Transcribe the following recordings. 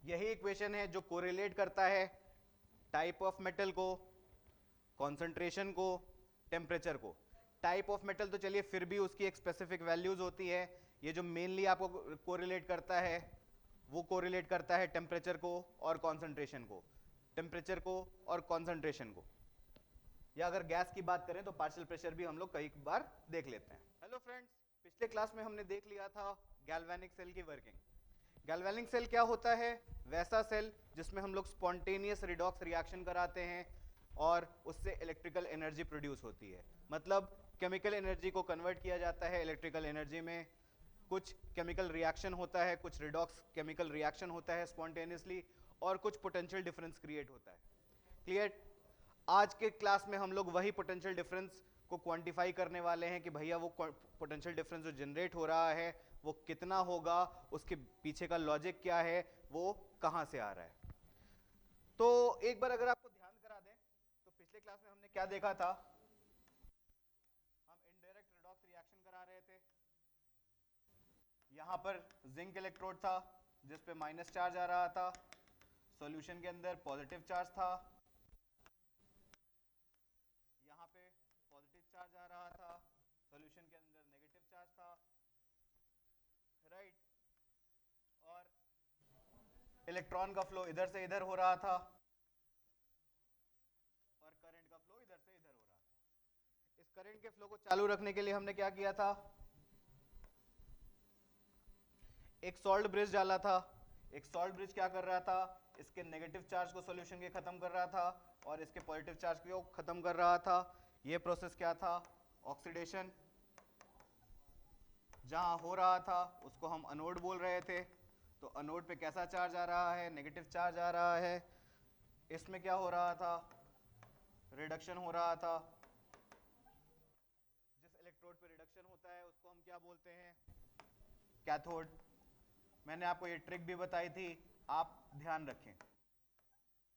यही इक्वेशन है जो कोरिलेट करता है टाइप ऑफ मेटल को, कॉन्सेंट्रेशन को, टेम्परेचर को। टाइप ऑफ मेटल तो चलिए फिर भी उसकी एक स्पेसिफिक वैल्यूज होती है। ये जो मेनली आपको कोरिलेट करता है वो कोरिलेट करता है टेम्परेचर को और कॉन्सेंट्रेशन को, टेम्परेचर को और कॉन्सेंट्रेशन को। या अगर गैस की बात करें तो पार्शियल प्रेशर भी हम लोग कई बार देख लेते हैं। हेलो फ्रेंड्स, पिछले क्लास में हमने देख लिया था गैल्वेनिक सेल की वर्किंग। गैल्वेनिक सेल क्या होता है? वैसा सेल जिसमें हम लोग स्पॉन्टेनियस रिडॉक्स रिएक्शन कराते हैं और उससे इलेक्ट्रिकल एनर्जी प्रोड्यूस होती है। मतलब केमिकल एनर्जी को कन्वर्ट किया जाता है इलेक्ट्रिकल एनर्जी में। कुछ केमिकल रिएक्शन होता है, कुछ रिडॉक्स केमिकल रिएक्शन होता है स्पॉन्टेनियसली, और कुछ पोटेंशियल डिफरेंस क्रिएट होता है। क्लियर? आज के क्लास में हम लोग वही पोटेंशियल डिफरेंस को क्वांटिफाई करने वाले हैं कि भैया वो पोटेंशियल डिफरेंस जो जनरेट हो रहा है वो कितना होगा, उसके पीछे का लॉजिक क्या है, वो कहां से आ रहा है। तो एक बार अगर आपको ध्यान करा दें तो पिछले क्लास में हमने क्या देखा था? हम इनडायरेक्ट रिडॉक्स रिएक्शन करा रहे थे। यहां पर जिंक इलेक्ट्रोड था जिस पे माइनस चार्ज आ रहा था, सॉल्यूशन के अंदर पॉजिटिव चार्ज था, यहाँ पे पॉजिटिव चार्ज आ रहा था, सॉल्यूशन के अंदर नेगेटिव चार्ज था, राइट? और इलेक्ट्रॉन का फ्लो इधर से इधर हो रहा था और करंट का फ्लो इधर से इधर हो रहा था। इस करंट के फ्लो को चालू रखने के लिए हमने क्या किया था? एक सॉल्ट ब्रिज डाला था। एक सॉल्ट ब्रिज क्या कर रहा था? इसके नेगेटिव चार्ज को सॉल्यूशन के खत्म कर रहा था और इसके पॉजिटिव चार्ज को खत्म कर रहा था। ये प्रोसेस क्या था? ऑक्सीडेशन। जहां हो रहा था उसको हम अनोड बोल रहे थे। तो अनोड पे कैसा चार्ज आ रहा है? नेगेटिव चार्ज आ रहा है। इसमें क्या हो रहा था? रिडक्शन हो रहा था। जिस इलेक्ट्रोड पे रिडक्शन होता है उसको हम क्या बोलते हैं? कैथोड। मैंने आपको ये ट्रिक भी बताई थी, आप ध्यान रखें।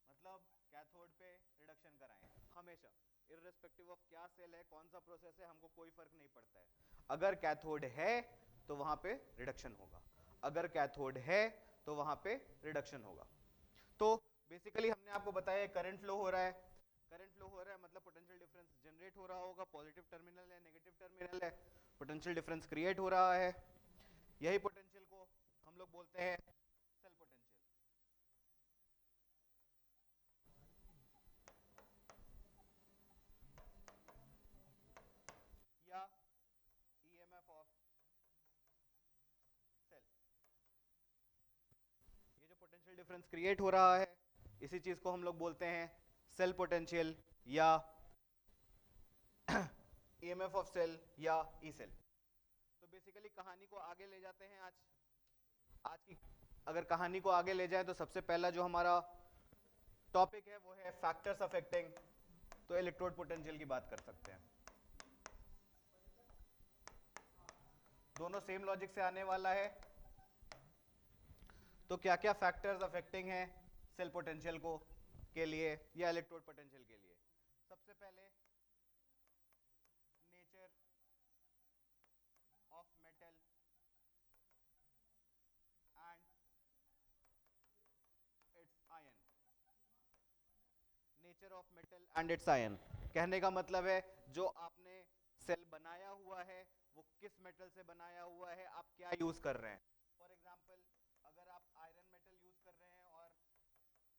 मतलब कैथोड पे रिडक्शन कराएं हमेशा, इररिस्पेक्टिव ऑफ क्या सेल है, कौन सा प्रोसेस है, हमको कोई फर्क नहीं पड़ता है। अगर कैथोड है तो वहां पे रिडक्शन होगा, अगर कैथोड है तो वहां पे रिडक्शन होगा। तो बेसिकली हमने आपको बताया करंट फ्लो हो रहा है। करंट फ्लो हो रहा है मतलब पोटेंशियल डिफरेंस जनरेट हो रहा होगा। पॉजिटिव टर्मिनल है, नेगेटिव टर्मिनल है, पोटेंशियल डिफरेंस क्रिएट हो रहा है। यही पोटेंशियल को हम लोग बोलते हैं सेल पोटेंशियल। या ईएमएफ ऑफ सेल। ये जो पोटेंशियल डिफरेंस क्रिएट हो रहा है इसी चीज को हम लोग बोलते हैं सेल पोटेंशियल या ईएमएफ ऑफ सेल या ई सेल। तो बेसिकली कहानी को आगे ले जाते हैं। आज की अगर कहानी को आगे ले जाए तो सबसे पहला जो हमारा टॉपिक है वो है फैक्टर्स अफेक्टिंग। तो इलेक्ट्रोड पोटेंशियल की बात कर सकते हैं। दोनों सेम लॉजिक से आने वाला है। तो क्या क्या फैक्टर्स अफेक्टिंग है सेल पोटेंशियल को के लिए या इलेक्ट्रोड पोटेंशियल के लिए? सबसे पहले nature of metal and it's ion. Nature of metal and it's ion कहने का मतलब है जो आपने सेल बनाया हुआ है वो किस मेटल से बनाया हुआ है, आप क्या यूज कर रहे हैं। फॉर एग्जाम्पल अगर आप आयरन मेटल यूज कर रहे हैं और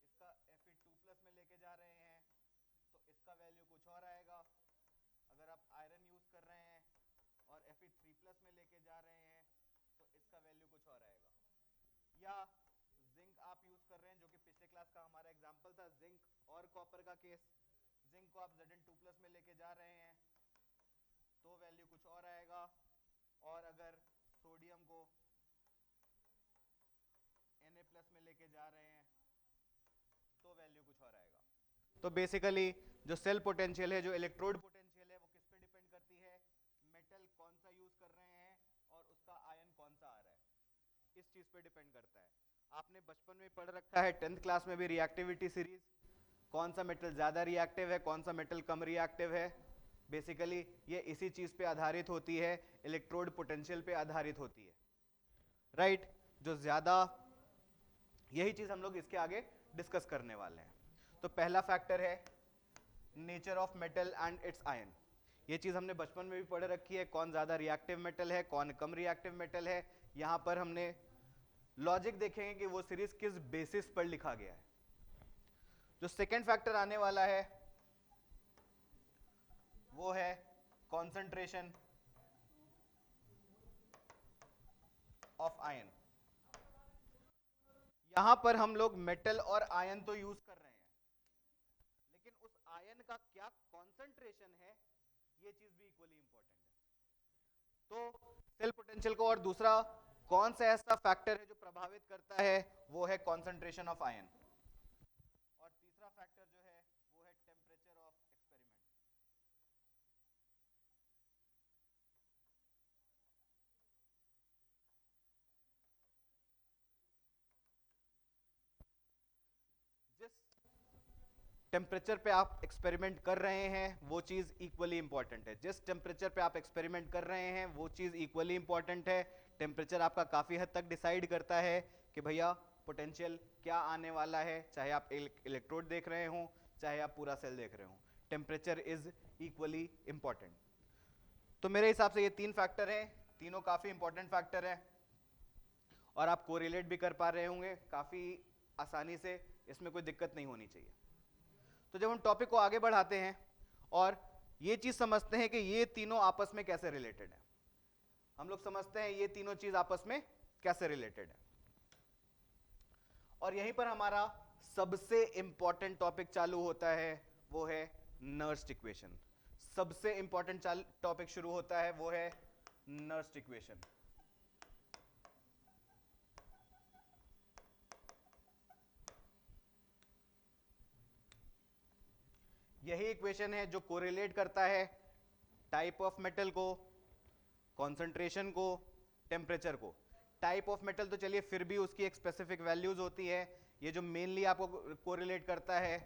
इसका Fe2+ में लेके जा रहे हैं तो इसका वैल्यू कुछ और आएगा। अगर आप आयरन यूज कर रहे हैं और Fe3+ में लेके जा रहे हैं तो इसका वैल्यू कुछ और आएगा। या जिंक आप यूज कर रहे हैं, जो कि पिछले क्लास का हमारा एग्जांपल था, जिंक और कॉपर का केस। जिंक को आप Zn2+ में लेके जा रहे हैं तो वैल्यू कुछ और आएगा। और अगर सोडियम को Na+ में लेके जा रहे हैं तो वैल्यू कुछ और आएगा। तो बेसिकली जो सेल पोटेंशियल है, जो इलेक्ट्रोड पोटेंशियल है, वो किस पे डिपेंड करती है? मेटल कौन सा यूज कर रहे हैं और उसका आयन कौन सा आ रहा है, इस चीज पे डिपेंड करता है। आपने बचपन में पढ़ रखा है 10th क्लास में भी रिएक्टिविटी सीरीज, कौन सा मेटल ज्यादा रिएक्टिव है, कौन सा मेटल कम रिएक्टिव है। बेसिकली ये इसी चीज पे आधारित होती है, इलेक्ट्रोड पोटेंशियल पे आधारित होती है, राइट? जो ज्यादा यही चीज हम लोग इसके आगे डिस्कस करने वाले हैं। तो पहला फैक्टर है nature of metal and it's ion. ये चीज हमने बचपन में भी पढ़ रखी है, कौन ज्यादा रिएक्टिव मेटल है, कौन कम रिएक्टिव मेटल है। यहां पर हमने लॉजिक देखेंगे कि वो सीरीज किस बेसिस पर लिखा गया है। जो सेकेंड फैक्टर आने वाला है वो है कॉन्सेंट्रेशन ऑफ आयन। यहां पर हम लोग मेटल और आयन तो यूज कर रहे हैं, लेकिन उस आयन का क्या कॉन्सेंट्रेशन है ये चीज भी इक्वली इंपॉर्टेंट है। तो सेल पोटेंशियल को और दूसरा कौन सा ऐसा फैक्टर है जो प्रभावित करता है, वो है कॉन्सेंट्रेशन ऑफ आयन। और तीसरा फैक्टर जो है वो है टेम्परेचर ऑफ एक्सपेरिमेंट। जिस टेम्परेचर पे आप एक्सपेरिमेंट कर रहे हैं वो चीज इक्वली इंपॉर्टेंट है। जिस टेम्परेचर पे आप एक्सपेरिमेंट कर रहे हैं वो चीज इक्वली इंपॉर्टेंट है। टेम्परेचर आपका काफी हद तक डिसाइड करता है कि भैया पोटेंशियल क्या आने वाला है, चाहे आप इलेक्ट्रोड देख रहे हो चाहे आप पूरा सेल देख रहे हो। Temperature is equally important. तो मेरे हिसाब से ये तीन फैक्टर हैं, तीनों काफी इंपॉर्टेंट फैक्टर हैं और आप कोरिलेट भी कर पा रहे होंगे काफी आसानी से, इसमें कोई दिक्कत नहीं होनी चाहिए। तो जब हम टॉपिक को आगे बढ़ाते हैं और ये चीज समझते हैं कि ये तीनों आपस में कैसे रिलेटेड है, हम लोग समझते हैं ये तीनों चीज आपस में कैसे रिलेटेड है। और यहीं पर हमारा सबसे इंपॉर्टेंट टॉपिक चालू होता है, वो है नर्स्ट इक्वेशन। सबसे इंपॉर्टेंट टॉपिक शुरू होता है वो है नर्स्ट इक्वेशन। यही इक्वेशन है जो कोरिलेट करता है टाइप ऑफ मेटल को, कॉन्सेंट्रेशन को, टेम्परेचर को। टाइप ऑफ मेटल तो चलिए फिर भी उसकी एक स्पेसिफिक वैल्यूज होती है। ये जो मेनली आपको कोरिलेट करता है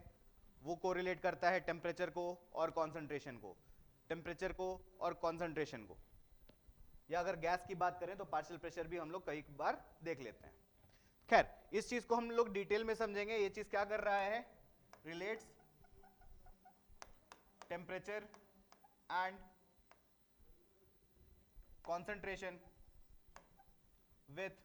वो कोरिलेट करता है टेम्परेचर को और कॉन्सेंट्रेशन को, टेम्परेचर को और कॉन्सेंट्रेशन को। या अगर गैस की बात करें तो पार्शियल प्रेशर भी हम लोग कई बार देख लेते हैं। खैर, इस चीज को हम लोग डिटेल में समझेंगे। ये चीज क्या कर रहा है, relates temperature and concentration with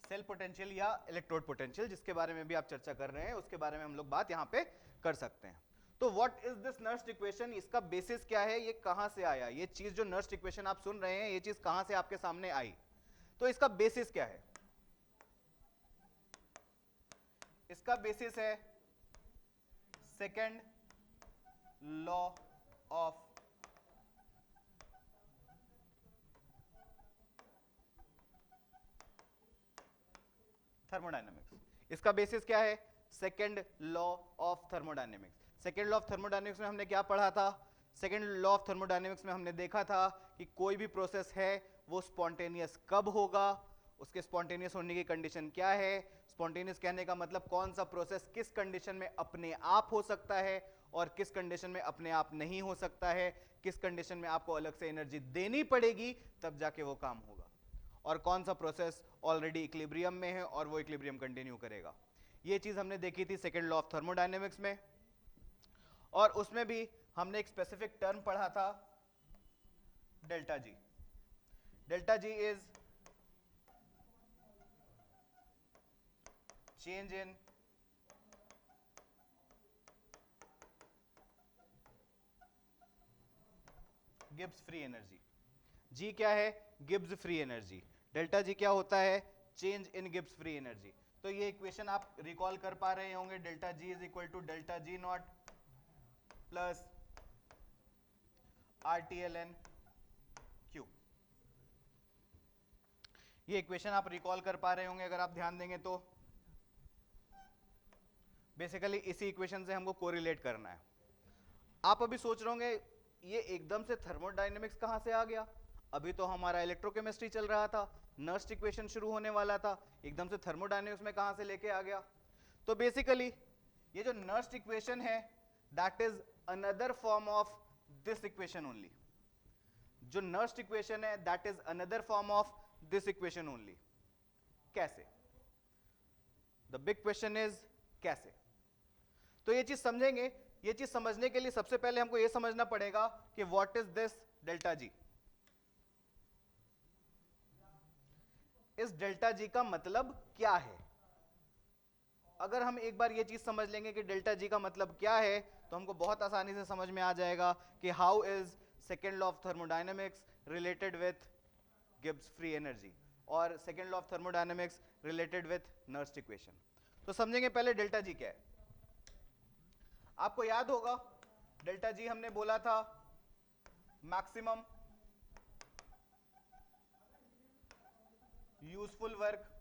cell potential या इलेक्ट्रोड पोटेंशियल, जिसके बारे में भी आप चर्चा कर रहे हैं उसके बारे में हम लोग बात यहां पे कर सकते हैं। तो what is this Nernst equation, इसका बेसिस क्या है, ये कहां से आया, ये चीज जो नर्स्ट इक्वेशन आप सुन रहे हैं ये चीज कहां से आपके सामने आई, तो इसका बेसिस क्या है। इसका बेसिस है सेकेंड लॉ ऑफ थर्मोडायनेमिक्स। इसका बेसिस क्या है, second law of thermodynamics. Second law of thermodynamics में हमने क्या पढ़ा था, सेकेंड लॉ ऑफ थर्मोडायनेमिक्स में हमने देखा था कि कोई भी प्रोसेस है वो स्पॉन्टेनियस कब होगा, उसके स्पॉन्टेनियस होने की कंडीशन क्या है। स्पॉन्टेनियस कहने का मतलब कौन सा प्रोसेस किस कंडीशन में अपने आप हो सकता है और किस कंडीशन में अपने आप नहीं हो सकता है, किस कंडीशन में आपको अलग से एनर्जी देनी पड़ेगी तब जाके वो काम होगा, और कौन सा प्रोसेस ऑलरेडी इक्विलिब्रियम में है और वो इक्विलिब्रियम कंटिन्यू करेगा। ये चीज हमने देखी थी सेकेंड लॉ ऑफ थर्मोडायनेमिक्स में। और उसमें भी हमने एक स्पेसिफिक टर्म पढ़ा था delta G. Delta G is change in Gibbs free energy. G क्या है, Gibbs free energy. Delta G क्या होता है, change in Gibbs free energy. तो ये इक्वेशन आप रिकॉल कर पा रहे होंगे, delta G is equal to delta G not plus RTLN Q। ये इक्वेशन आप रिकॉल कर पा रहे होंगे अगर आप ध्यान देंगे तो। बेसिकली इसी इक्वेशन से हमको कोरिलेट करना है। आप अभी सोच रहे होंगे ये एकदम से थर्मोडायनेमिक्स कहां से आ गया, अभी तो हमारा इलेक्ट्रोकेमिस्ट्री चल रहा था, नर्स्ट इक्वेशन शुरू होने वाला था, एकदम से थर्मोडायनेमिक्स में कहां से लेके आ गया। तो बेसिकली ये जो नर्स्ट इक्वेशन है that is another form of this equation only. जो नर्स्ट इक्वेशन है that is another form of this equation only. कैसे? द बिग क्वेश्चन इज कैसे? तो ये चीज समझेंगे। ये चीज समझने के लिए सबसे पहले हमको ये समझना पड़ेगा कि व्हाट इज दिस डेल्टा जी। इस डेल्टा जी का मतलब क्या है? अगर हम एक बार ये चीज समझ लेंगे कि डेल्टा जी का मतलब क्या है तो हमको बहुत आसानी से समझ में आ जाएगा कि how is second law of thermodynamics related with Gibbs free energy और second law of thermodynamics related with Nernst equation. तो समझेंगे पहले डेल्टा जी क्या है। आपको याद होगा डेल्टा जी हमने बोला था maximum useful work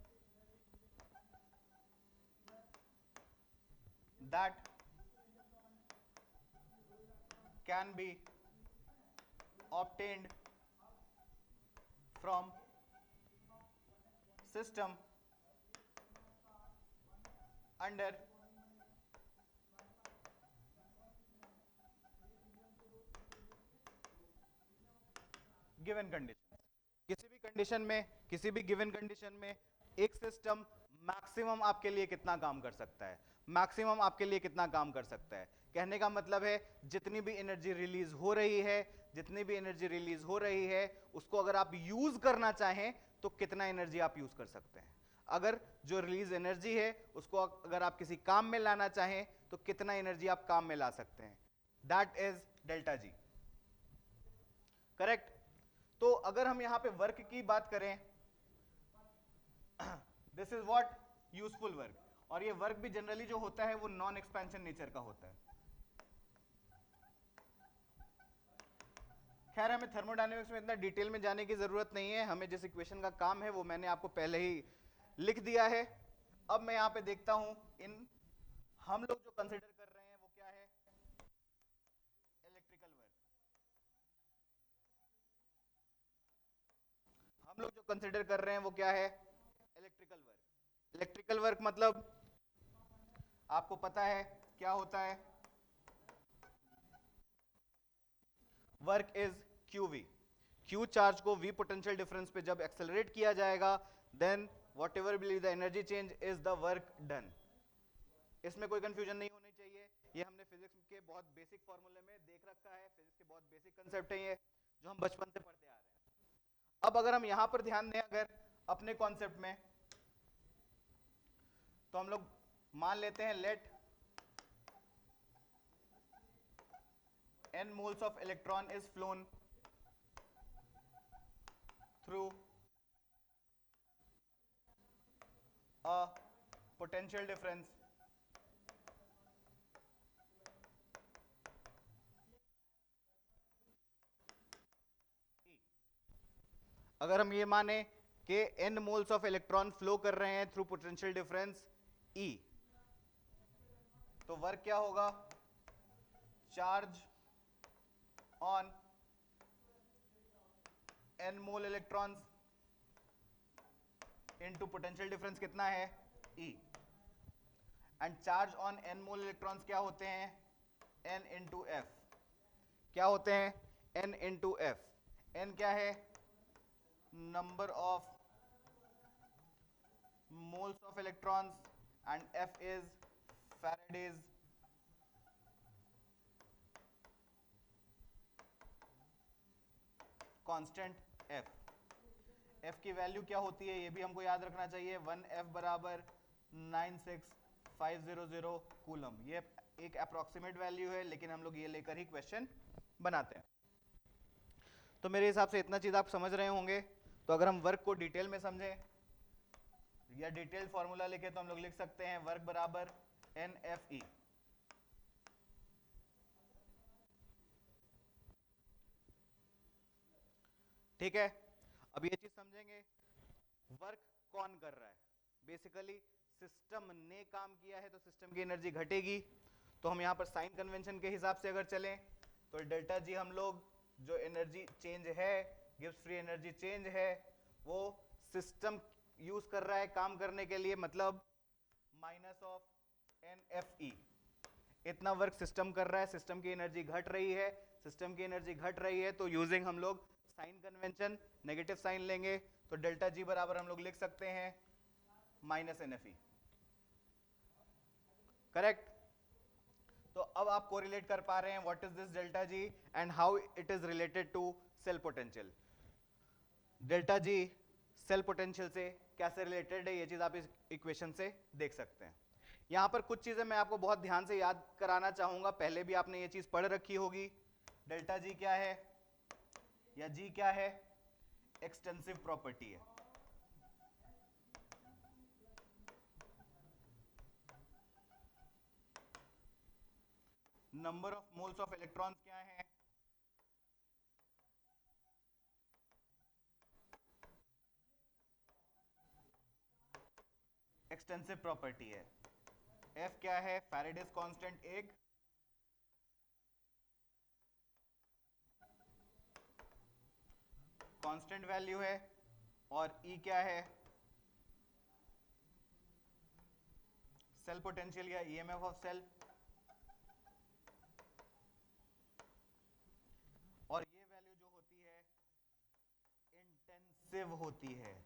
that can be obtained from system under given condition। किसी भी कंडीशन में, किसी भी गिवन कंडीशन में एक सिस्टम मैक्सिमम आपके लिए कितना काम कर सकता है, मैक्सिमम आपके लिए कितना काम कर सकता है। कहने का मतलब है जितनी भी एनर्जी रिलीज हो रही है, जितनी भी एनर्जी रिलीज हो रही है उसको अगर आप यूज करना चाहें तो कितना एनर्जी आप यूज कर सकते हैं। अगर जो रिलीज एनर्जी है उसको अगर आप किसी काम में लाना चाहें तो कितना एनर्जी आप काम में ला सकते हैं। That is delta G. Correct? तो अगर हम यहां पे वर्क की बात करें, this is what useful work, और ये वर्क भी जनरली जो होता है वो नॉन एक्सपेंशन नेचर का होता है। खैर हमें थर्मोडायनेमिक्स में इतना डिटेल में जाने की जरूरत नहीं है, हमें जिस इक्वेशन का काम है वो मैंने आपको पहले ही लिख दिया है। अब मैं यहां पे देखता हूं इन हम लोग जो कंसिडर कर रहे हैं वो क्या है, इलेक्ट्रिकल वर्क। हम लोग जो कंसिडर कर रहे हैं वो क्या है, इलेक्ट्रिकल वर्क। इलेक्ट्रिकल वर्क मतलब आपको पता है क्या होता है, work is QV। Q charge को V पोटेंशियल डिफरेंस पे जब एक्सेलरेट किया जाएगा then whatever be the energy change is the work done. इसमें कोई कंफ्यूजन नहीं होनी चाहिए, ये हमने फिजिक्स के बहुत बेसिक फॉर्मूले में देख रखा है, फिजिक्स के बहुत बेसिक कंसेप्ट है ये जो हम बचपन से पढ़ते आ रहे हैं। अब अगर हम यहां पर ध्यान दें अगर अपने कॉन्सेप्ट में, तो हम लोग मान लेते हैं late n moles of electron is flown through a potential difference E। अगर हम ये माने कि n moles of electron flow कर रहे हैं थ्रू पोटेंशियल डिफरेंस E, तो वर्क क्या होगा, charge on n mole electrons into potential difference कितना है E, and charge on n mole electrons क्या होते हैं, n इंटू एफ। क्या होते हैं, n इंटू एफ। n क्या है, number of moles of electrons and F is Faraday's constant F। F की वैल्यू क्या होती है ये भी हमको याद रखना चाहिए, 1F बराबर 96500 कूलम। ये एक अप्रोक्सीमेट वैल्यू है लेकिन हम लोग ये लेकर ही क्वेश्चन बनाते हैं। तो मेरे हिसाब से इतना चीज आप समझ रहे होंगे। तो अगर हम वर्क को डिटेल में समझें या डिटेल फॉर्मूला लिखे तो हम लोग लिख सकते हैं वर्क बराबर NFE। ठीक है, अब ये चीज समझेंगे वर्क कौन कर रहा है। बेसिकली सिस्टम ने काम किया है तो सिस्टम की एनर्जी घटेगी। तो हम यहां पर साइन कन्वेंशन के हिसाब से अगर चलें तो डेल्टा जी हम लोग जो एनर्जी चेंज है, गिब्स फ्री एनर्जी चेंज है, वो सिस्टम यूज कर रहा है काम करने के लिए, मतलब माइनस ऑफ NFE। इतना वर्क सिस्टम कर रहा है, सिस्टम की एनर्जी घट रही है, सिस्टम की एनर्जी घट रही है तो यूजिंग हम लोग साइन कन्वेंशन नेगेटिव साइन लेंगे तो डेल्टा जी बराबर हम लोग लिख सकते हैं माइनस NFE, करेक्ट। तो अब आप कोरिलेट कर पा रहे हैं what is this delta G and how it is related to cell potential. Delta G cell potential से कैसे रिलेटेड है ये चीज आप इस इक्वेशन से देख सकते हैं। यहां पर कुछ चीजें मैं आपको बहुत ध्यान से याद कराना चाहूंगा, पहले भी आपने ये चीज पढ़ रखी होगी। डेल्टा जी क्या है या जी क्या है? एक्सटेंसिव प्रॉपर्टी है। Number of moles of electrons क्या है? एक्सटेंसिव प्रॉपर्टी है। F क्या है? फैराडेज कांस्टेंट एक कांस्टेंट वैल्यू है और E क्या है? सेल पोटेंशियल या EMF ऑफ सेल। और ये वैल्यू जो होती है इंटेंसिव होती है।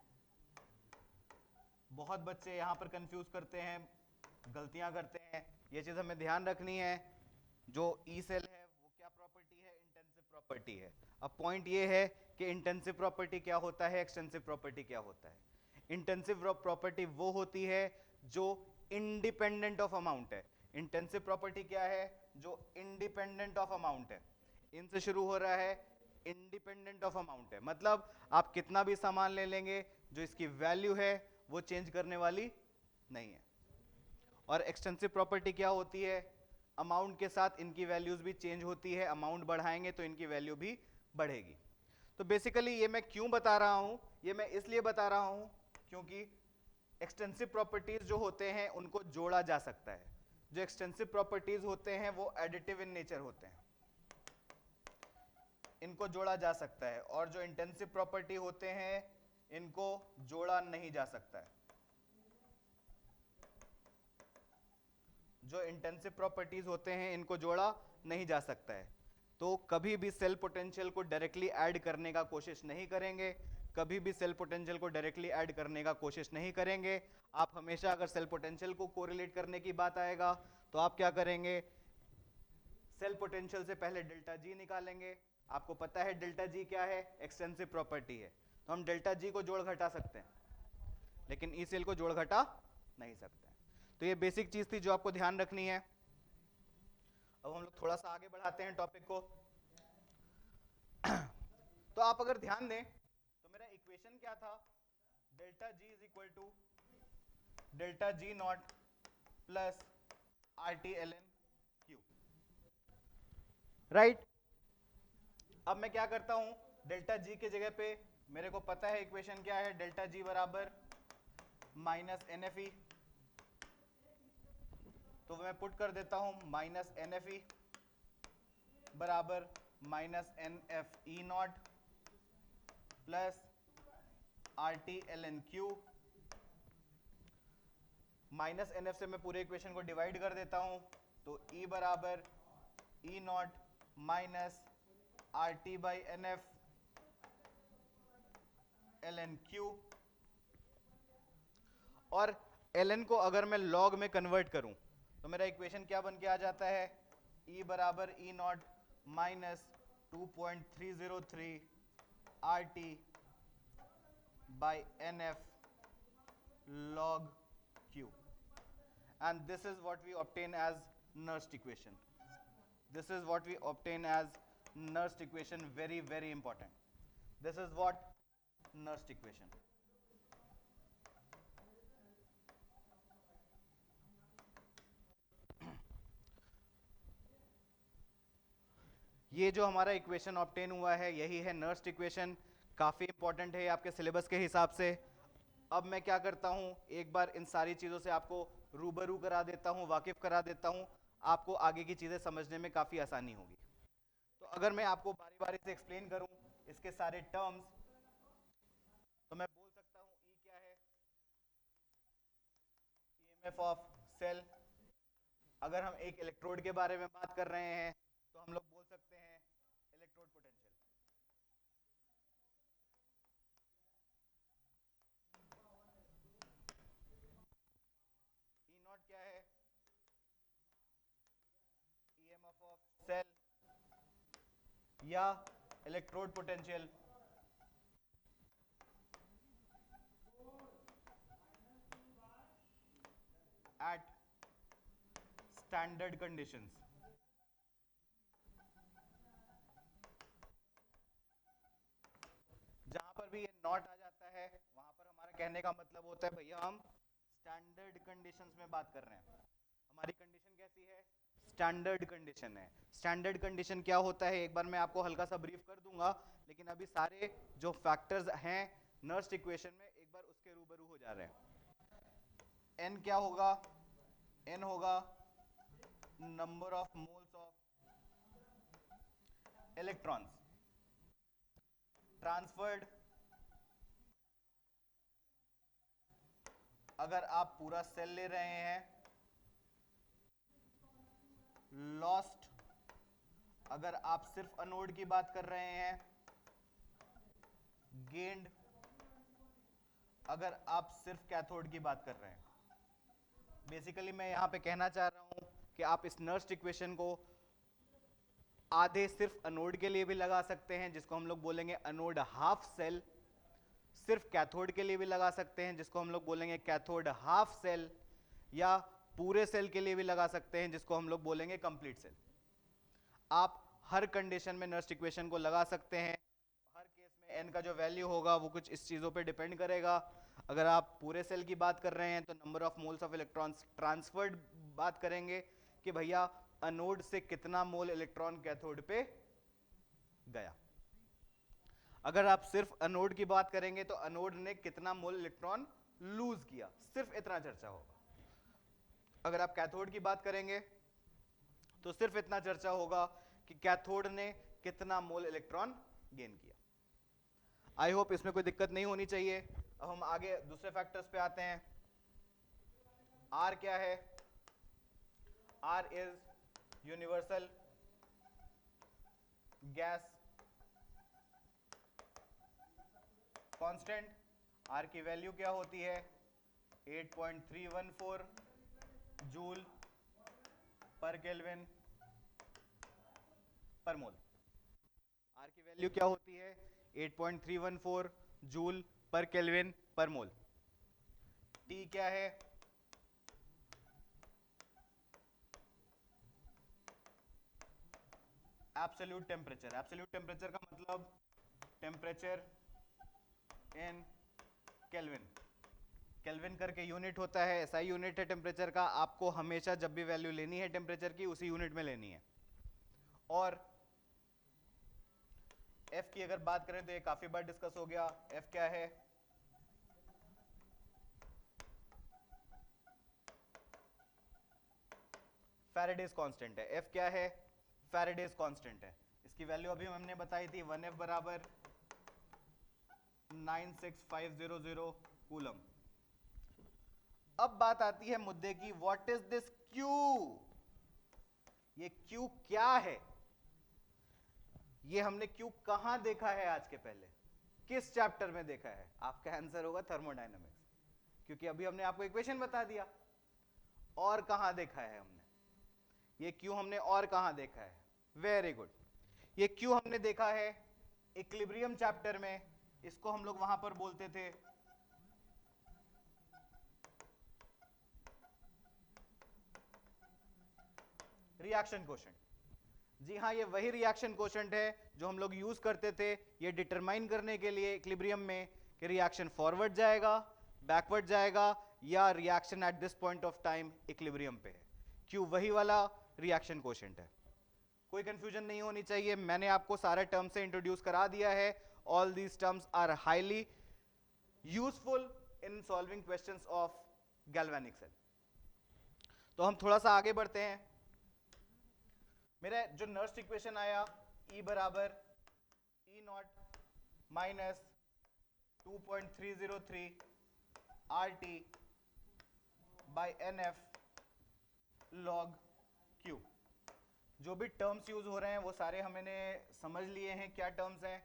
बहुत बच्चे यहां पर कंफ्यूज करते हैं, गलतियां करते हैं, ये चीज हमें ध्यान रखनी है। जो ई सेल है वो क्या प्रॉपर्टी है? इंटेंसिव प्रॉपर्टी है। अब पॉइंट ये है कि इंटेंसिव प्रॉपर्टी क्या होता है, एक्सटेंसिव प्रॉपर्टी क्या होता है। इंटेंसिव प्रॉपर्टी वो होती है जो इंडिपेंडेंट ऑफ अमाउंट है। इंटेंसिव प्रॉपर्टी क्या है? जो इंडिपेंडेंट ऑफ अमाउंट है। इनसे शुरू हो रहा है, इंडिपेंडेंट ऑफ अमाउंट है, मतलब आप कितना भी सामान ले लेंगे जो इसकी वैल्यू है वो चेंज करने वाली नहीं है। और एक्सटेंसिव प्रॉपर्टी क्या होती है? अमाउंट के साथ इनकी वैल्यूज भी चेंज होती है, अमाउंट बढ़ाएंगे तो इनकी वैल्यू भी बढ़ेगी। तो बेसिकली ये मैं क्यों बता रहा हूं? ये मैं इसलिए बता रहा हूं क्योंकि एक्सटेंसिव प्रॉपर्टीज जो होते हैं उनको जोड़ा जा सकता है। जो एक्सटेंसिव प्रॉपर्टीज होते हैं वो एडिटिव इन नेचर होते हैं, इनको जोड़ा जा सकता है। और जो इंटेंसिव प्रॉपर्टी होते हैं इनको जोड़ा नहीं जा सकता है। जो इंटेंसिव प्रॉपर्टीज होते हैं इनको जोड़ा नहीं जा सकता है। तो कभी भी सेल पोटेंशियल को डायरेक्टली ऐड करने का कोशिश नहीं करेंगे, कभी भी सेल पोटेंशियल को डायरेक्टली ऐड करने का कोशिश नहीं करेंगे। आप हमेशा अगर सेल पोटेंशियल को कोरिलेट करने की बात आएगा तो आप क्या करेंगे? सेल पोटेंशियल से पहले डेल्टा जी निकालेंगे। आपको पता है डेल्टा जी क्या है? एक्सटेंसिव प्रॉपर्टी है। तो हम डेल्टा जी को जोड़ घटा सकते हैं, लेकिन ई सेल को जोड़ घटा नहीं सकते हैं। तो ये बेसिक चीज थी जो आपको ध्यान रखनी है। अब हम लोग थोड़ा सा आगे बढ़ाते हैं टॉपिक को। तो आप अगर ध्यान दें तो मेरा इक्वेशन क्या था? Delta G is equal to delta G not plus RT ln Q, right. अब मैं क्या करता हूं? डेल्टा जी के जगह पे मेरे को पता है इक्वेशन क्या है, डेल्टा जी बराबर माइनस NFE। तो मैं पुट कर देता हूं माइनस NFE बराबर minus NFE not plus RT ln Q। Minus NF से मैं पूरे इक्वेशन को डिवाइड कर देता हूं, तो E बराबर E not minus RT by NF ln Q। और ln को अगर मैं log में कन्वर्ट करूं तो मेरा इक्वेशन क्या बन के आ जाता है? E बराबर E not minus 2.303 RT by NF log Q, and this is what we obtain as Nernst equation. This is what we obtain as Nernst equation, very very important. This is what Nernst equation. ये जो हमारा equation obtain हुआ है यही है Nernst equation. काफ़ी important है आपके सिलेबस के हिसाब से। अब मैं क्या करता हूं, एक बार इन सारी चीज़ों से आपको रूबरू करा देता हूं, वाकिफ करा देता हूं, आपको आगे की चीज़ें समझने में काफ़ी आसानी होगी। तो अगर मैं आपको बारी बारी से एक्सप्लेन करूं इसके सारे टर्म्स, तो मैं बोल सकता हूं ई क्या है? EMF of cell. अगर हम एक इलेक्ट्रोड के बारे में बात कर रहे हैं तो हम लोग बोल सकते हैं इलेक्ट्रोड पोटेंशियल। सेल या electrode potential at standard conditions. जहां पर भी ये नॉट आ जाता है वहां पर हमारा कहने का मतलब होता है भैया हम स्टैंडर्ड कंडीशंस में बात कर रहे हैं। हमारी कंडीशन कैसी है? स्टैंडर्ड कंडीशन है। स्टैंडर्ड कंडीशन क्या होता है एक बार मैं आपको हल्का सा ब्रीफ कर दूंगा, लेकिन अभी सारे जो फैक्टर्स हैं नर्स्ट इक्वेशन में एक बार उसके रूबरू हो जा रहे हैं। एन क्या होगा? एन होगा number of moles of electrons transferred. अगर आप पूरा सेल ले रहे हैं, लॉस्ट अगर आप सिर्फ अनोड की बात कर रहे हैं, गेन्ड अगर आप सिर्फ कैथोड की बात कर रहे हैं। बेसिकली मैं यहां पे कहना चाह रहा हूं कि आप इस नर्स्ट इक्वेशन को आधे सिर्फ अनोड के लिए भी लगा सकते हैं, जिसको हम लोग बोलेंगे अनोड हाफ सेल। सिर्फ कैथोड के लिए भी लगा सकते हैं, जिसको हम लोग बोलेंगे कैथोड हाफ सेल, या पूरे सेल के लिए भी लगा सकते हैं, जिसको हम लोग बोलेंगे कंप्लीट सेल। आप हर कंडीशन में नर्स्ट इक्वेशन को लगा सकते हैं। हर केस में एन का जो वैल्यू होगा वो कुछ इस चीजों पे डिपेंड करेगा। अगर आप पूरे सेल की बात कर रहे हैं तो number of moles of electrons transferred बात करेंगे कि भैया अनोड से कितना मोल इलेक्ट्रॉन कैथोड पे गया। अगर आप सिर्फ अनोड की बात करेंगे तो अनोड ने कितना मोल इलेक्ट्रॉन लूज किया, सिर्फ इतना चर्चा होगा। अगर आप कैथोड की बात करेंगे तो सिर्फ इतना चर्चा होगा कि कैथोड ने कितना मोल इलेक्ट्रॉन गेन किया। आई होप इसमें कोई दिक्कत नहीं होनी चाहिए। अब हम आगे दूसरे फैक्टर्स पे आते हैं। आर क्या है? R is universal gas constant. R की वैल्यू क्या होती है? 8.314 जूल पर केल्विन पर मोल। आर की वैल्यू क्या होती है? 8.314 जूल पर केल्विन पर मोल। टी क्या है? Absolute temperature. एब्सोल्यूट टेम्परेचर का मतलब टेम्परेचर इन केल्विन। केल्विन करके यूनिट होता है, ऐसा यूनिट है टेम्परेचर का। आपको हमेशा जब भी वैल्यू लेनी है टेम्परेचर की उसी यूनिट में लेनी है। और एफ की अगर बात करें तो ये काफी बार डिस्कस हो गया। एफ क्या है? फैराडेज कांस्टेंट है। एफ क्या है? फैराडेज कांस्टेंट है। इसकी वैल्यू अभी हमने बताई थी 1F बराबर 96500 कूलम। अब बात आती है मुद्दे की, व्हाट इज दिस क्यू? ये क्यू क्या है? ये हमने क्यू कहां देखा है आज के पहले? किस चैप्टर में देखा है? आपका आंसर होगा थर्मोडायनामिक्स, क्योंकि अभी हमने आपको इक्वेशन बता दिया। और कहां देखा है हमने ये क्यू? हमने और कहां देखा है? Very good. ये क्यू हमने देखा है इक्विलिब्रियम चैप्टर में। इसको हम लोग वहां पर बोलते थे रिएक्शन कोशेंट। जी हाँ, ये वही रिएक्शन कोशेंट है जो हम लोग यूज करते थे ये डिटरमाइन करने के लिए इक्विलिब्रियम में कि रिएक्शन फॉरवर्ड जाएगा, बैकवर्ड जाएगा, या reaction at this point of time equilibrium पे है। क्यों? वही वाला रिएक्शन कोशेंट है। कोई कंफ्यूजन नहीं होनी चाहिए। मैंने आपको सारे टर्म से इंट्रोड्यूस करा दिया है। All these terms are highly useful in solving questions of galvanic cell. तो हम थोड़ा सा आगे बढ़ते हैं। मेरा जो नर्स्ट इक्वेशन आया E बराबर E0 minus 2.303 RT by NF log Q। जो भी टर्म्स यूज हो रहे हैं वो सारे हमने समझ लिए हैं क्या टर्म्स हैं।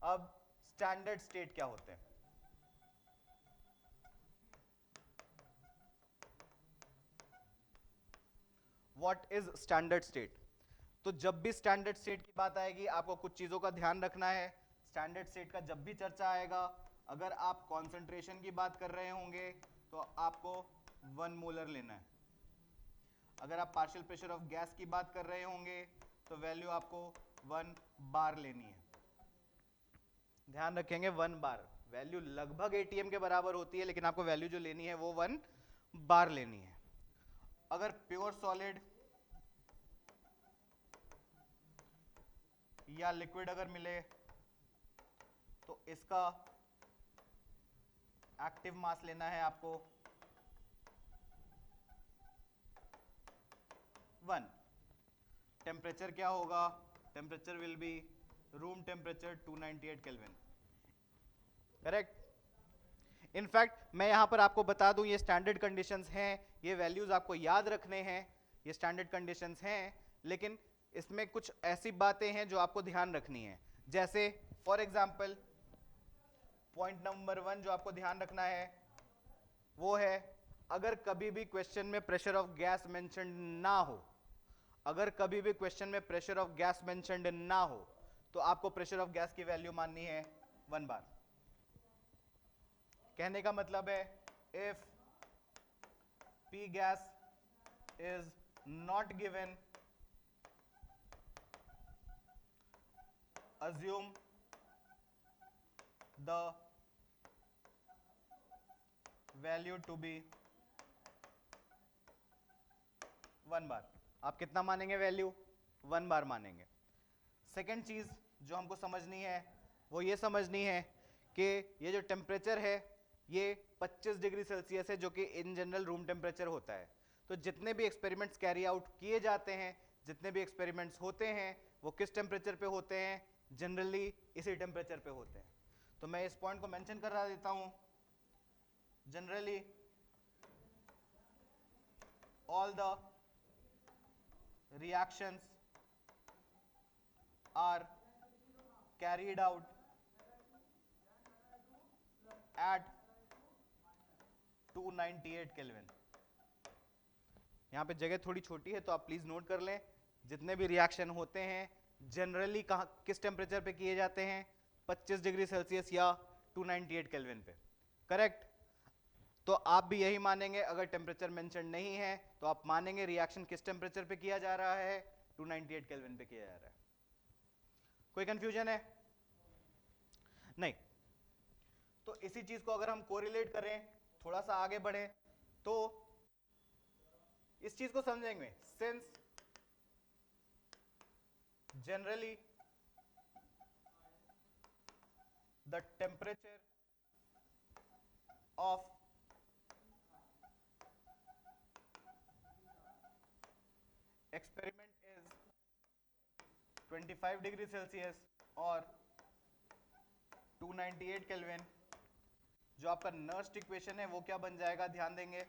अब स्टैंडर्ड स्टेट क्या होते हैं? What is standard state? तो जब भी स्टैंडर्ड स्टेट की बात आएगी आपको कुछ चीजों का ध्यान रखना है। स्टैंडर्ड स्टेट का जब भी चर्चा आएगा, अगर आप कॉन्सेंट्रेशन की बात कर रहे होंगे तो आपको 1 मोलर लेना है। अगर आप पार्शियल प्रेशर ऑफ गैस की बात कर रहे होंगे तो वैल्यू आपको 1 बार लेनी है। ध्यान रखेंगे 1 बार, वैल्यू लगभग एटीएम के बराबर होती है, लेकिन आपको वैल्यू जो लेनी है वो 1 बार लेनी है। अगर प्योर सॉलिड या लिक्विड अगर मिले तो इसका एक्टिव मास लेना है आपको 1। टेम्परेचर क्या होगा? Temperature will be room temperature 298 kelvin. Correct. In fact मैं यहां पर आपको बता दूं, ये स्टैंडर्ड कंडीशंस हैं, ये वैल्यूज आपको याद रखने हैं, ये स्टैंडर्ड कंडीशंस हैं, लेकिन इसमें कुछ ऐसी बातें हैं जो आपको ध्यान रखनी है। जैसे फॉर एग्जांपल पॉइंट नंबर 1 जो आपको ध्यान रखना है वो है, अगर कभी भी क्वेश्चन में प्रेशर ऑफ गैस मेंशन ना हो, अगर कभी भी क्वेश्चन में प्रेशर ऑफ गैस मेंशन्ड ना हो तो आपको प्रेशर ऑफ गैस की वैल्यू माननी है 1 बार। कहने का मतलब है if P gas is not given, assume the value to be 1 बार। आप कितना मानेंगे वैल्यू? 1 बार मानेंगे। सेकेंड चीज जो हमको समझनी है वो ये समझनी है कि ये जो टेम्परेचर है ये 25 डिग्री सेल्सियस है, जो कि इन जनरल रूम टेम्परेचर होता है। तो जितने भी एक्सपेरिमेंट्स कैरी आउट किए जाते हैं, जितने भी एक्सपेरिमेंट्स होते हैं वो किस टेम्परेचर पे होते हैं? जनरली इसी टेम्परेचर पे होते हैं। तो मैं इस पॉइंट को मेंशन करा देता हूं, generally all the reactions are carried out at 298 kelvin. यहां पे जगह थोड़ी छोटी है तो आप प्लीज नोट कर लें, जितने भी रिएक्शन होते हैं जनरली कहां किस टेम्परेचर पे किए जाते हैं? 25 डिग्री सेल्सियस या 298 केल्विन पे। करेक्ट। तो आप भी यही मानेंगे, अगर टेम्परेचर मेंशन नहीं है तो आप मानेंगे रिएक्शन किस टेम्परेचर पे किया जा रहा है? 298 केल्विन पे किया जा रहा है। कोई कंफ्यूजन है? नहीं। तो इसी चीज को अगर हम कोरिलेट करें, थोड़ा सा आगे बढ़े तो इस चीज को समझेंगे। Since generally the temperature of experiment is 25 degree Celsius और 298 केल्विन, जो आपका नर्स्ट इक्वेशन है वो क्या बन जाएगा? ध्यान देंगे,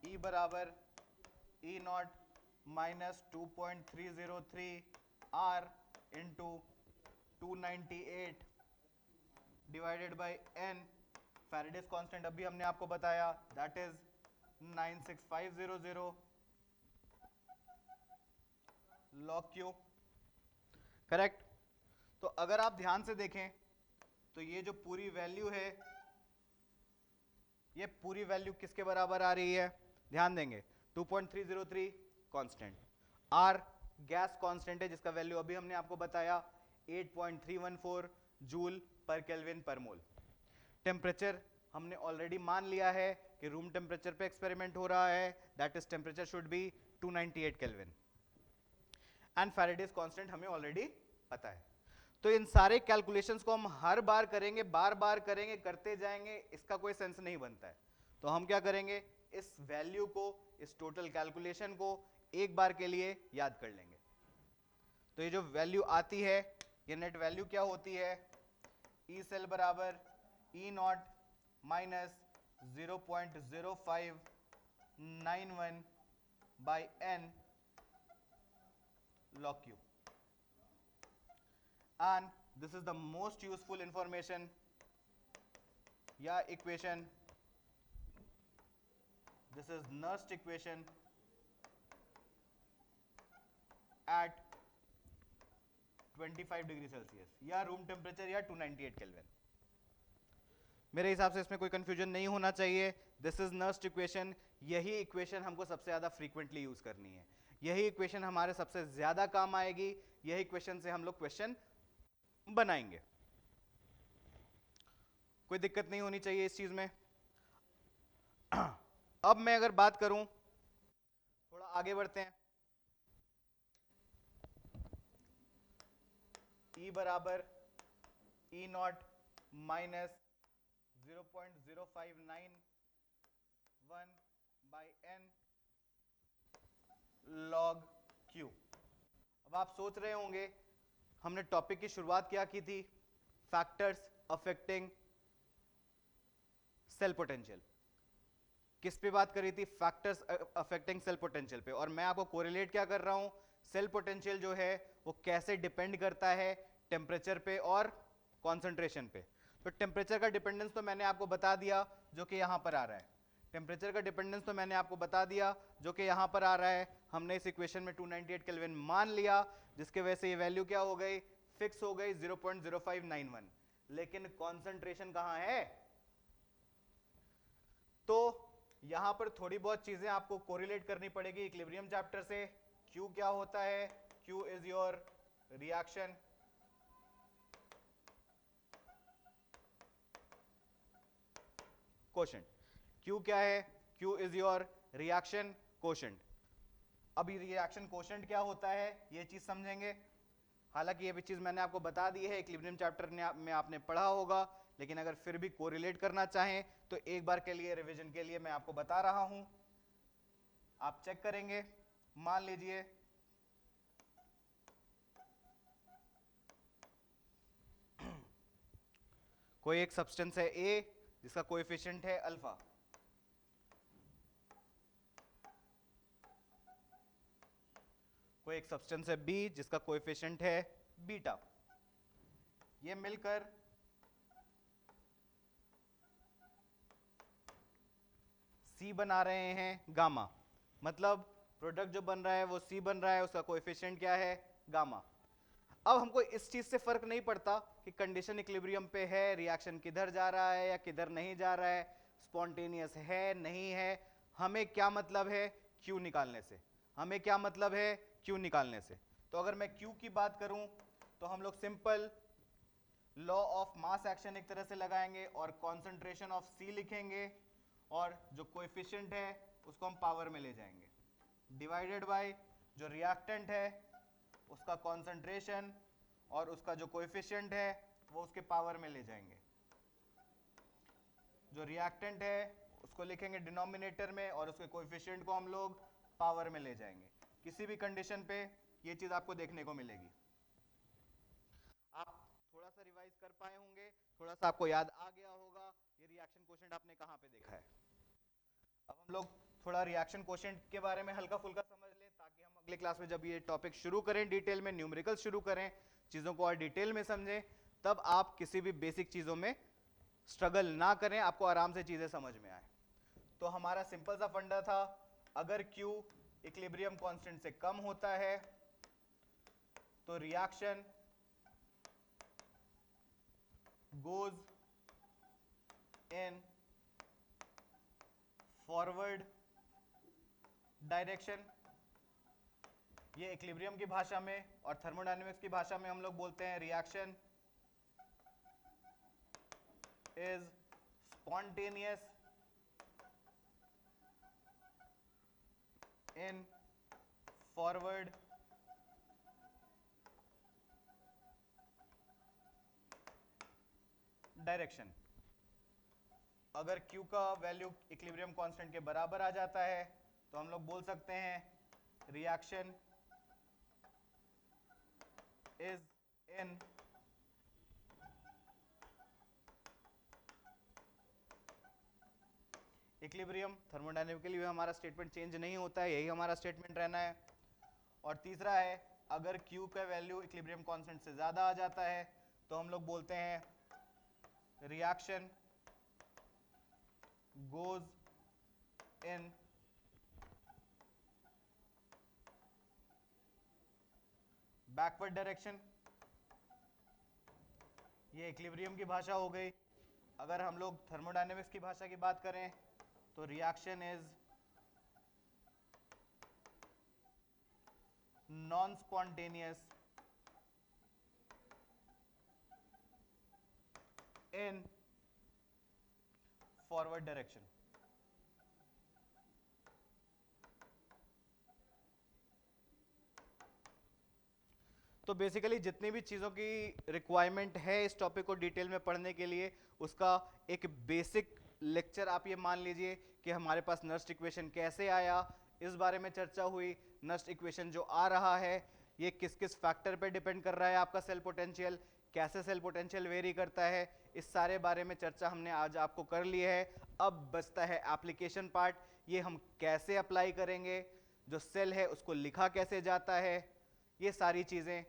E बराबर E not minus 2.303 R into 298 divided by N। Faraday's constant अभी हमने आपको बताया, that is 96500 log Q। Correct. तो अगर आप ध्यान से देखें तो ये जो पूरी वैल्यू है, ये पूरी वैल्यू किसके बराबर आ रही है? ध्यान देंगे 2.303 कांस्टेंट, R गैस कांस्टेंट है जिसका वैल्यू अभी हमने आपको बताया 8.314 जूल पर केल्विन पर मोल। टेम्परेचर हमने ऑलरेडी मान लिया है कि रूम टेम्परेचर पे एक्सपेरिमेंट हो रहा है, that is temperature should be 298 kelvin. And Faraday's constant हमें ऑलरेडी पता है। तो इन सारे कैलकुलेशंस को हम हर बार करेंगे, बार बार करेंगे, करते जाएंगे, इसका कोई सेंस नहीं बनता है। तो हम क्या करेंगे, इस वैल्यू को, इस टोटल कैलकुलेशन को एक बार के लिए याद कर लेंगे। तो ये जो वैल्यू आती है, ये नेट वैल्यू क्या होती है? ई सेल बराबर E naught minus 0.0591 by n log Q। And this is the most useful information या equation this is Nernst equation at 25 degree Celsius या रूम टेम्परेचर या 298 केल्विन। मेरे हिसाब से इसमें कोई कंफ्यूजन नहीं होना चाहिए। This is Nernst equation. यही इक्वेशन हमको सबसे ज्यादा फ्रीक्वेंटली यूज करनी है, यही इक्वेशन हमारे सबसे ज्यादा काम आएगी, यही इक्वेशन से हम लोग क्वेश्चन बनाएंगे। कोई दिक्कत नहीं होनी चाहिए इस चीज में। अब मैं अगर बात करूं, थोड़ा आगे बढ़ते हैं। E बराबर E not minus 0.0591 by n log Q। अब आप सोच रहे होंगे हमने टॉपिक की शुरुआत क्या की थी, फैक्टर्स अफेक्टिंग सेल पोटेंशियल। किस पे बात करी थी, फैक्टर्स अफेक्टिंग सेल पोटेंशियल पे। और मैं आपको कोरिलेट क्या कर रहा हूं, सेल पोटेंशियल जो है वो कैसे डिपेंड करता है टेम्परेचर पे और कॉन्सेंट्रेशन पे। तो टेम्परेचर का डिपेंडेंस तो मैंने आपको बता दिया जो कि यहां पर आ रहा है, टेम्परेचर का डिपेंडेंस तो मैंने आपको बता दिया जो कि यहां पर आ रहा है। हमने इस इक्वेशन में 298 केल्विन मान लिया, जिसके वजह से ये वैल्यू क्या हो गई, फिक्स हो गई 0.0591। लेकिन कॉन्सेंट्रेशन कहां है, तो यहां पर थोड़ी बहुत चीजें आपको कोरिलेट करनी पड़ेगी इक्विलिब्रियम चैप्टर से। Q क्या होता है, Q is your reaction quotient. Q क्या है, Q is your reaction quotient. अब ये रिएक्शन कोशेंट क्या होता है ये चीज समझेंगे। हालांकि ये भी चीज मैंने आपको बता दी है, इक्विलिब्रियम चैप्टर में आपने पढ़ा होगा, लेकिन अगर फिर भी कोरिलेट करना चाहें तो एक बार के लिए रिवीजन के लिए मैं आपको बता रहा हूं, आप चेक करेंगे। मान लीजिए कोई एक सब्सटेंस है A जिसका कोएफिशिएंट है अल्फा, कोई एक सब्सटेंस है B जिसका कोएफिशिएंट है बीटा। ये मिलकर C बना रहे हैं गामा, मतलब प्रोडक्ट जो बन रहा है वो C बन रहा है, उसका कोएफिशिएंट क्या है, गामा। अब हमको इस चीज से फर्क नहीं पड़ता कि कंडीशन इक्विलिब्रियम पे है, रिएक्शन किधर जा रहा है या किधर नहीं जा रहा है, स्पॉन्टेनियस है नहीं है। हमें क्या मतलब है Q निकालने से, हमें क्या मतलब है Q निकालने से। तो अगर मैं Q की बात करूं तो हम लोग simple law of mass action एक तरह से लगाएंगे और कॉन्सेंट्रेशन ऑफ C लिखेंगे, और जो कोएफिशिएंट है उसको हम पावर में ले जाएंगे, डिवाइडेड बाय जो रिएक्टेंट है उसका कॉन्सेंट्रेशन और उसका जो कोएफिशिएंट है वो उसके पावर में ले जाएंगे। जो रिएक्टेंट है उसको लिखेंगे डिनोमिनेटर में और उसके कोएफिशिएंट को हम लोग पावर में ले जाएंगे। किसी भी कंडीशन पे ये चीज आपको देखने को मिलेगी। आप थोड़ा सा रिवाइज कर पाए होंगे, थोड़ा सा आपको याद आ गया होगा ये रिएक्शन कोशेंट आपने कहां पे देखा है। अब हम लोग थोड़ा रिएक्शन कोशेंट के बारे में हल्का फुल्का समझ लें, ताकि हम अगले क्लास में जब ये टॉपिक शुरू करें डिटेल में, न्यूमेरिकल शुरू करें, चीजों को और डिटेल में समझें, तब आप किसी भी बेसिक चीजों में स्ट्रगल ना करें, आपको आराम से चीजें समझ में आए। तो हमारा सिंपल सा फंडा था, अगर Q इक्विलिब्रियम कांस्टेंट से कम होता है तो reaction goes in forward direction. ये इक्विलिब्रियम की भाषा में और थर्मोडायनेमिक्स की भाषा में हम लोग बोलते हैं reaction is spontaneous in forward direction. अगर Q का वैल्यू इक्विलिब्रियम कांस्टेंट के बराबर आ जाता है तो हम लोग बोल सकते हैं reaction is in equilibrium. Thermodynamically भी हमारा स्टेटमेंट चेंज नहीं होता है, यही हमारा स्टेटमेंट रहना है। और तीसरा है, अगर Q का वैल्यू इक्विलिब्रियम कांस्टेंट से ज्यादा आ जाता है तो हम लोग बोलते हैं reaction goes in backward direction, ये इक्विलिब्रियम की भाषा हो गई। अगर हम लोग थर्मोडायनेमिक्स की भाषा की बात करें तो reaction is non spontaneous in forward direction. तो बेसिकली जितनी भी चीज़ों की रिक्वायरमेंट है इस टॉपिक को डिटेल में पढ़ने के लिए, उसका एक बेसिक लेक्चर आप ये मान लीजिए कि हमारे पास नस्ट इक्वेशन कैसे आया, इस बारे में चर्चा हुई। नस्ट इक्वेशन जो आ रहा है ये किस किस फैक्टर पे डिपेंड कर रहा है, आपका सेल पोटेंशियल, कैसे सेल पोटेंशियल वेरी करता है, इस सारे बारे में चर्चा हमने आज आपको कर ली है। अब बचता है एप्लीकेशन पार्ट, ये हम कैसे अप्लाई करेंगे, जो सेल है उसको लिखा कैसे जाता है, ये सारी चीज़ें।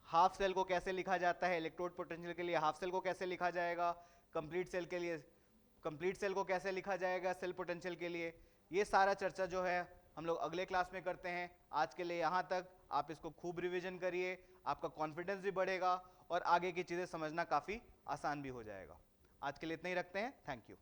हाफ सेल को कैसे लिखा जाता है, इलेक्ट्रोड पोटेंशियल के लिए हाफ सेल को कैसे लिखा जाएगा, कंप्लीट सेल के लिए कंप्लीट सेल को कैसे लिखा जाएगा सेल पोटेंशियल के लिए, ये सारा चर्चा जो है हम लोग अगले क्लास में करते हैं। आज के लिए यहाँ तक, आप इसको खूब रिवीजन करिए, आपका कॉन्फिडेंस भी बढ़ेगा और आगे की चीज़ें समझना काफ़ी आसान भी हो जाएगा। आज के लिए इतना ही रखते हैं, थैंक यू।